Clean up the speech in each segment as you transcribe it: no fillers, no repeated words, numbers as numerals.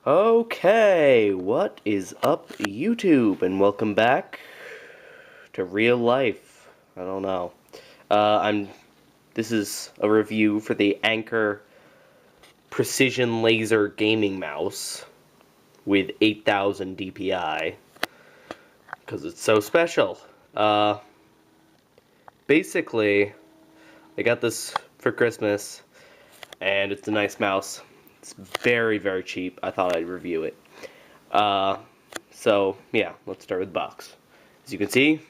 Okay, what is up, YouTube, and welcome back to real life. I don't know. This is a review for the Anker Precision Laser Gaming Mouse with 8000 DPI because it's so special. Basically, I got this for Christmas, and it's a nice mouse. It's very, very cheap. I thought I'd review it. So, yeah, let's start with the box. As you can see,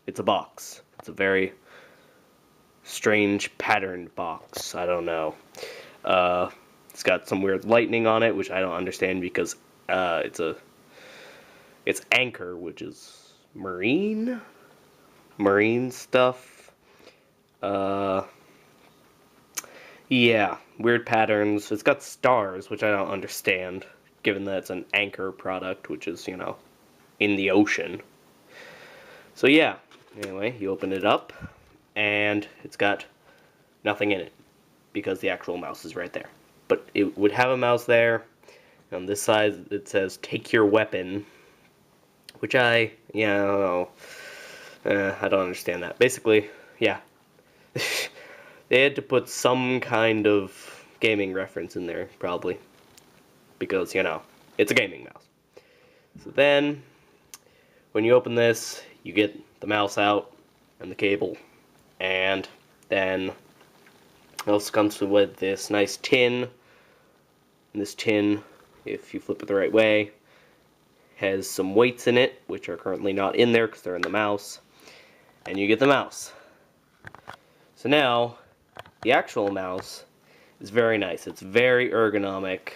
it's a box. It's a very strange patterned box. I don't know. It's got some weird lightning on it, which I don't understand because it's Anker, which is marine stuff. Yeah, weird patterns. It's got stars, which I don't understand, given that it's an Anker product, which is, you know, in the ocean. So yeah, anyway, you open it up, and it's got nothing in it, because the actual mouse is right there. But it would have a mouse there. On this side, it says, "Take your weapon," which I don't know. I don't understand that. Basically, yeah. They had to put some kind of gaming reference in there, probably. Because, you know, it's a gaming mouse. So then, when you open this, you get the mouse out and the cable. And then, it also comes with this nice tin. And this tin, if you flip it the right way, has some weights in it, which are currently not in there because they're in the mouse. And you get the mouse. So now, the actual mouse is very nice. It's very ergonomic.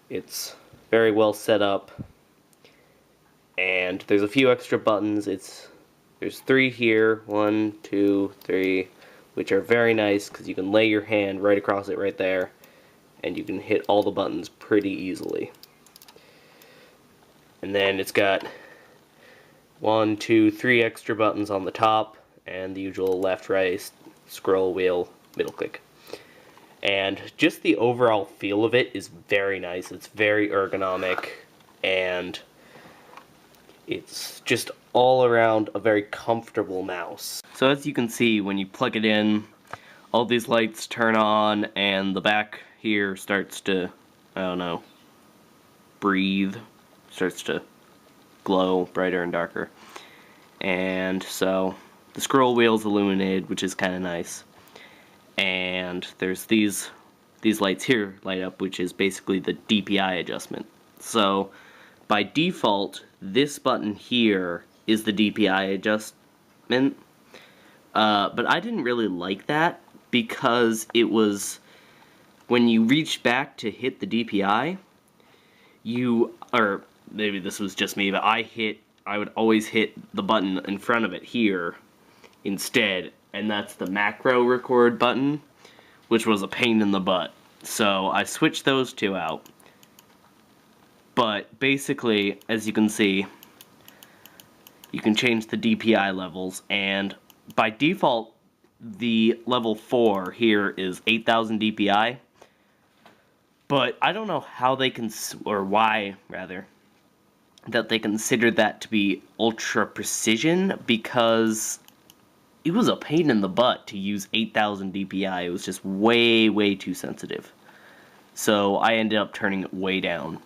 It's very well set up. And there's a few extra buttons. There's 3 here, 1, 2, 3, which are very nice because you can lay your hand right across it right there, and you can hit all the buttons pretty easily. And then it's got 1, 2, 3 extra buttons on the top, and the usual left, right, scroll wheel, middle click. And just the overall feel of it is very nice. It's very ergonomic, and it's just all around a very comfortable mouse. So as you can see, when you plug it in, all these lights turn on, and the back here starts to, I don't know, breathe, starts to glow brighter and darker. And so the scroll wheel's illuminated, which is kind of nice. And there's these lights here light up, which is basically the DPI adjustment. So by default, this button here is the DPI adjustment. But I didn't really like that because it was, when you reach back to hit the DPI, or maybe this was just me, but I would always hit the button in front of it here instead, and that's the macro record button, which was a pain in the butt. So I switched those two out. But basically, as you can see, you can change the DPI levels, and by default, the level 4 here is 8000 DPI. But I don't know how they or why, rather, that they considered that to be ultra precision, because it was a pain in the butt to use 8000 DPI. It was just way, way too sensitive. So I ended up turning it way down.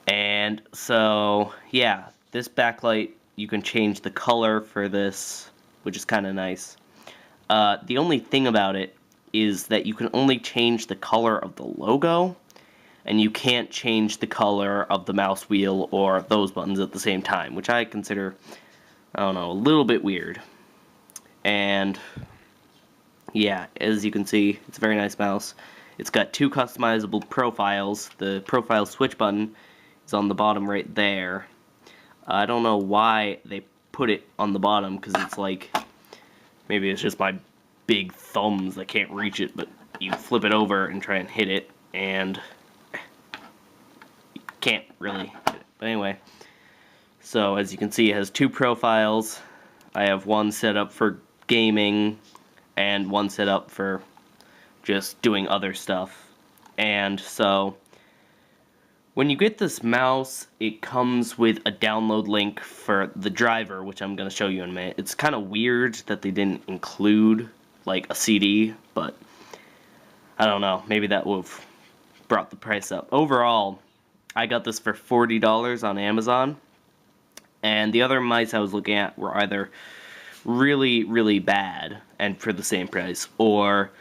And so, yeah, this backlight, you can change the color for this, which is kind of nice. The only thing about it is that you can only change the color of the logo, and you can't change the color of the mouse wheel or those buttons at the same time, which I consider, I don't know, a little bit weird. And yeah, as you can see, it's a very nice mouse. It's got 2 customizable profiles. The profile switch button is on the bottom right there. I don't know why they put it on the bottom, because it's like, maybe it's just my big thumbs that can't reach it, but you flip it over and try and hit it, and you can't really hit it. But anyway, so as you can see, it has 2 profiles. I have one set up for gaming and one set up for just doing other stuff. And so When you get this mouse, it comes with a download link for the driver, which I'm going to show you in a minute. It's kind of weird that they didn't include like a CD, but I don't know, maybe that would have brought the price up. Overall, I got this for $40 on Amazon, and the other mice I was looking at were either really, really bad and for the same price, or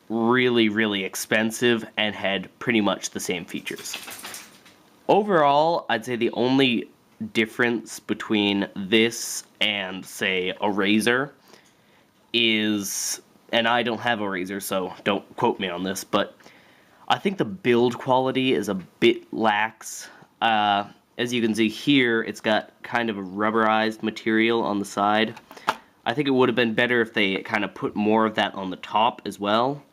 really, really expensive and had pretty much the same features. Overall, I'd say the only difference between this and, say, a Razer is, and I don't have a Razer, so don't quote me on this, but I think the build quality is a bit lax. As you can see here, it's got kind of a rubberized material on the side. I think it would have been better if they kind of put more of that on the top as well,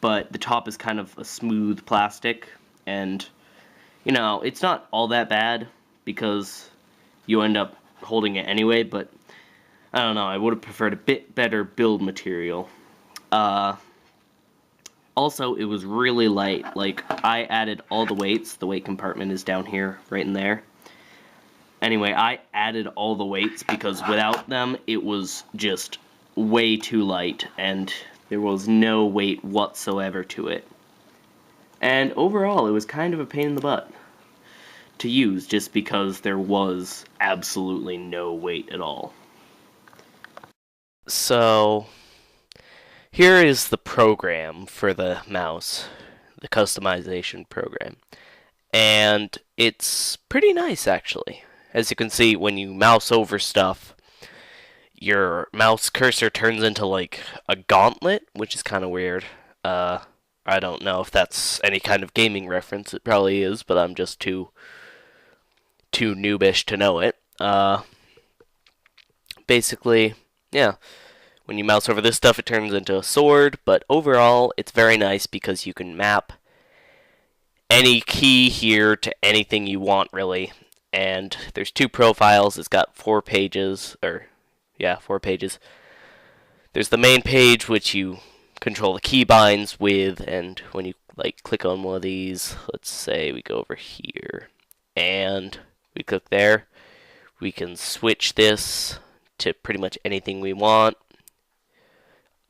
but the top is kind of a smooth plastic, and you know, it's not all that bad because you end up holding it anyway, but I don't know, I would have preferred a bit better build material. Also, it was really light. Like, I added all the weights. The weight compartment is down here, right in there. Anyway, I added all the weights because without them, it was just way too light, and there was no weight whatsoever to it. And overall, it was kind of a pain in the butt to use just because there was absolutely no weight at all. So, here is the program for the mouse, the customization program. And it's pretty nice, actually. As you can see, when you mouse over stuff, your mouse cursor turns into like a gauntlet, which is kind of weird. I don't know if that's any kind of gaming reference. It probably is, but I'm just too noobish to know it. Basically, yeah. When you mouse over this stuff, it turns into a sword, but overall, it's very nice because you can map any key here to anything you want, really. And there's 2 profiles. It's got 4 pages, 4 pages. There's the main page, which you control the keybinds with, and when you click on one of these, let's say we go over here, and we click there, we can switch this to pretty much anything we want.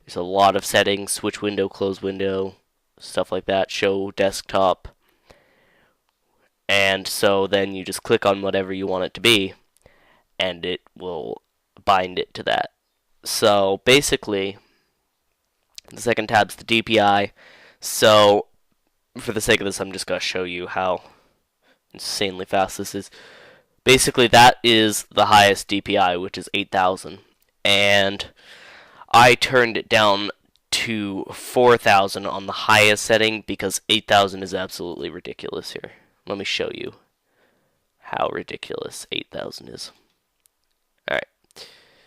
There's a lot of settings: switch window, close window, stuff like that, show desktop. And so then you just click on whatever you want it to be, and it will bind it to that. So basically, the second tab's the DPI. So for the sake of this, I'm just going to show you how insanely fast this is. Basically, that is the highest DPI, which is 8,000. And I turned it down to 4,000 on the highest setting because 8,000 is absolutely ridiculous here. Let me show you how ridiculous 8,000 is. Alright.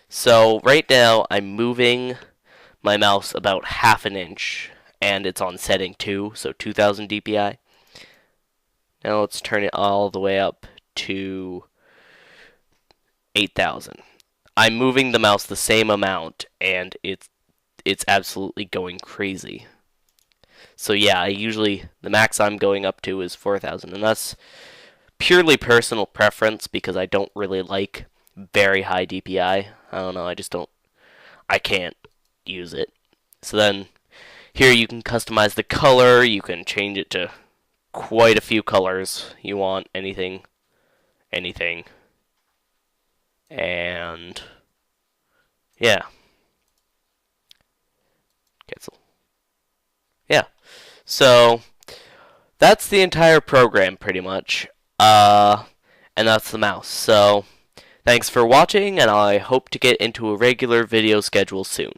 So right now I'm moving my mouse about half an inch, and it's on setting 2, so 2,000 DPI. Now let's turn it all the way up to 8,000. I'm moving the mouse the same amount, and it's absolutely going crazy. So yeah, the max I'm going up to is 4,000, and that's purely personal preference because I don't really like very high DPI. I don't know, I can't use it. So then, here you can customize the color, you can change it to quite a few colors you want, anything. And yeah. Cancel. Yeah. So that's the entire program pretty much. And that's the mouse. So thanks for watching, and I hope to get into a regular video schedule soon.